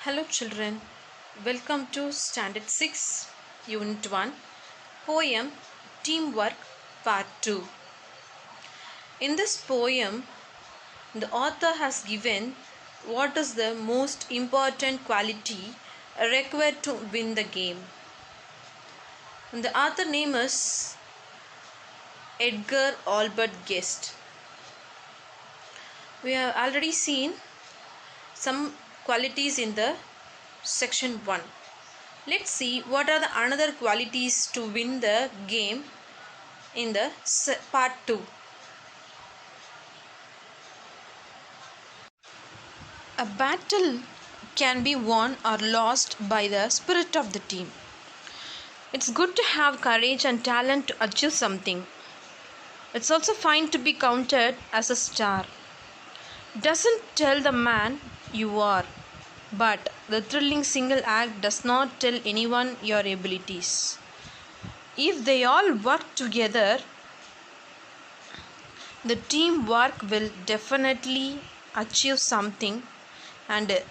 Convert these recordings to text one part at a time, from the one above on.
Hello children, welcome to Standard 6, Unit 1, Poem Teamwork Part 2. In this poem, the author has given what is the most important quality required to win the game. And the author name is Edgar Albert Guest. We have already seen some qualities in the section 1. Let's see what are the another qualities to win the game in the part 2. A battle can be won or lost by the spirit of the team. It's good to have courage and talent to achieve something. It's also fine to be counted as a star. Doesn't tell the man you are, but the thrilling single act does not tell anyone your abilities. If they all work together, the teamwork will definitely achieve something and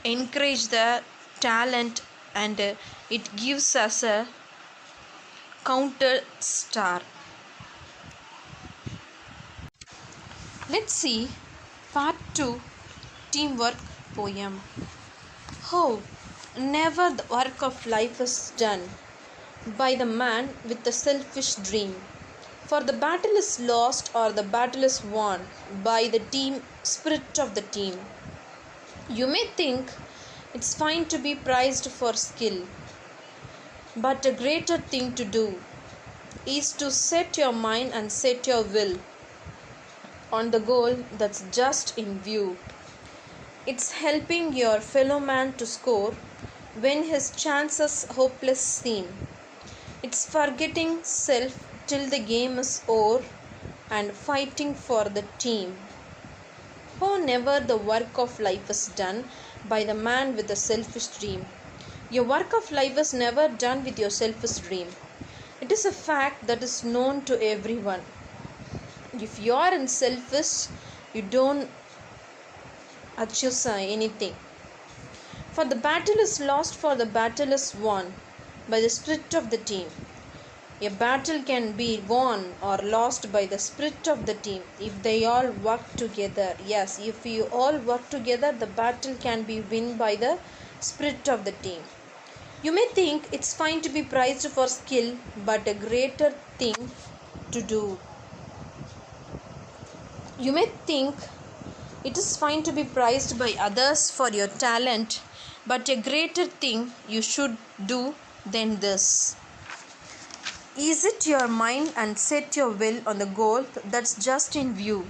encourage the talent, and it gives us a counter star. Let's see part 2 teamwork poem. How never the work of life is done by the man with the selfish dream. For the battle is lost or the battle is won by the team spirit of the team. You may think it's fine to be prized for skill, but a greater thing to do is to set your mind and set your will on the goal that's just in view. It's helping your fellow man to score when his chances hopeless seem. It's forgetting self till the game is over and fighting for the team. Oh, never the work of life is done by the man with the selfish dream. Your work of life is never done with your selfish dream. It is a fact that is known to everyone. If you are in selfish, you don't achieve anything. For the battle is lost, for the battle is won by the spirit of the team. A battle can be won or lost by the spirit of the team if they all work together. Yes, if you all work together, the battle can be won by the spirit of the team. You may think it's fine to be prized for skill, but a greater thing to do. You may think it is fine to be prized by others for your talent, but a greater thing you should do than this. Ease it your mind and set your will on the goal that's just in view.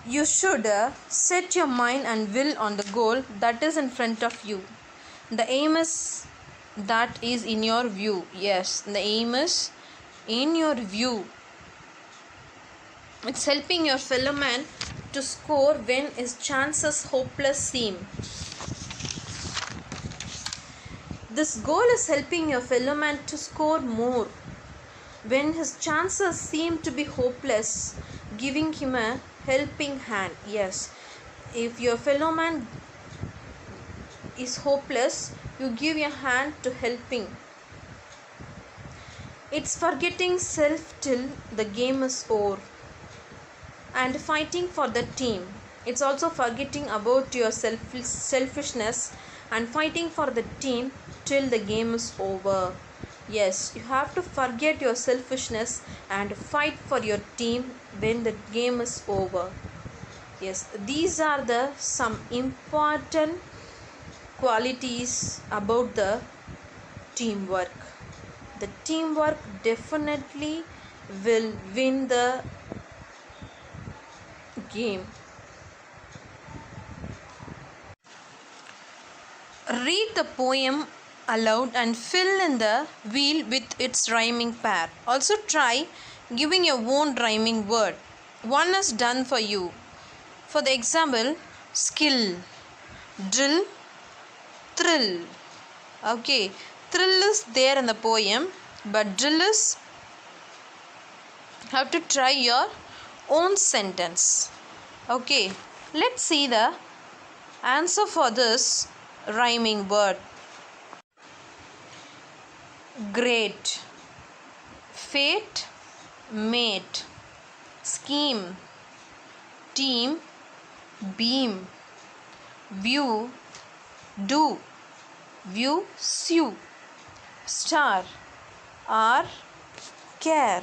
You should set your mind and will on the goal that is in front of you. The aim is that is in your view. Yes, the aim is in your view. It's helping your fellow man to score when his chances hopeless seem. This goal is helping your fellow man to score more when his chances seem to be hopeless, giving him a helping hand. Yes, if your fellow man is hopeless, you give your hand to helping. It's forgetting self till the game is over and fighting for the team. It's also forgetting about your selfishness and fighting for the team till the game is over. Yes, you have to forget your selfishness and fight for your team when the game is over. Yes, these are the some important qualities about the teamwork. The teamwork definitely will win the game. Read the poem aloud and fill in the wheel with its rhyming pair. Also try giving your own rhyming word. One is done for you. For the example, skill, drill, thrill. Okay, thrill is there in the poem, but drill is have to try your own sentence. Okay, let's see the Answer for this rhyming word. Great, fate, mate, scheme, team, beam, view, do, view, sue, star, are, care,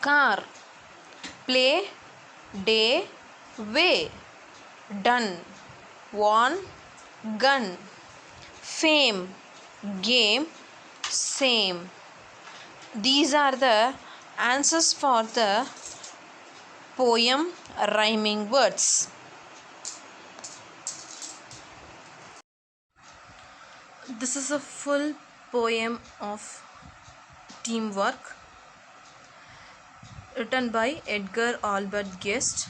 car, play, day, way, done, won, gun, fame, game, same. These are the answers for the poem rhyming words. This is a full poem of teamwork written by Edgar Albert Guest.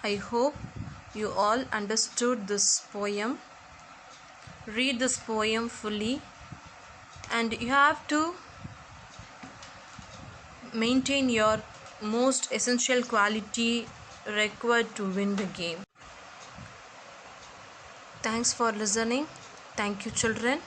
I hope you all understood this poem. Read this poem fully, and you have to maintain your most essential quality required to win the game. Thanks for listening. Thank you, children.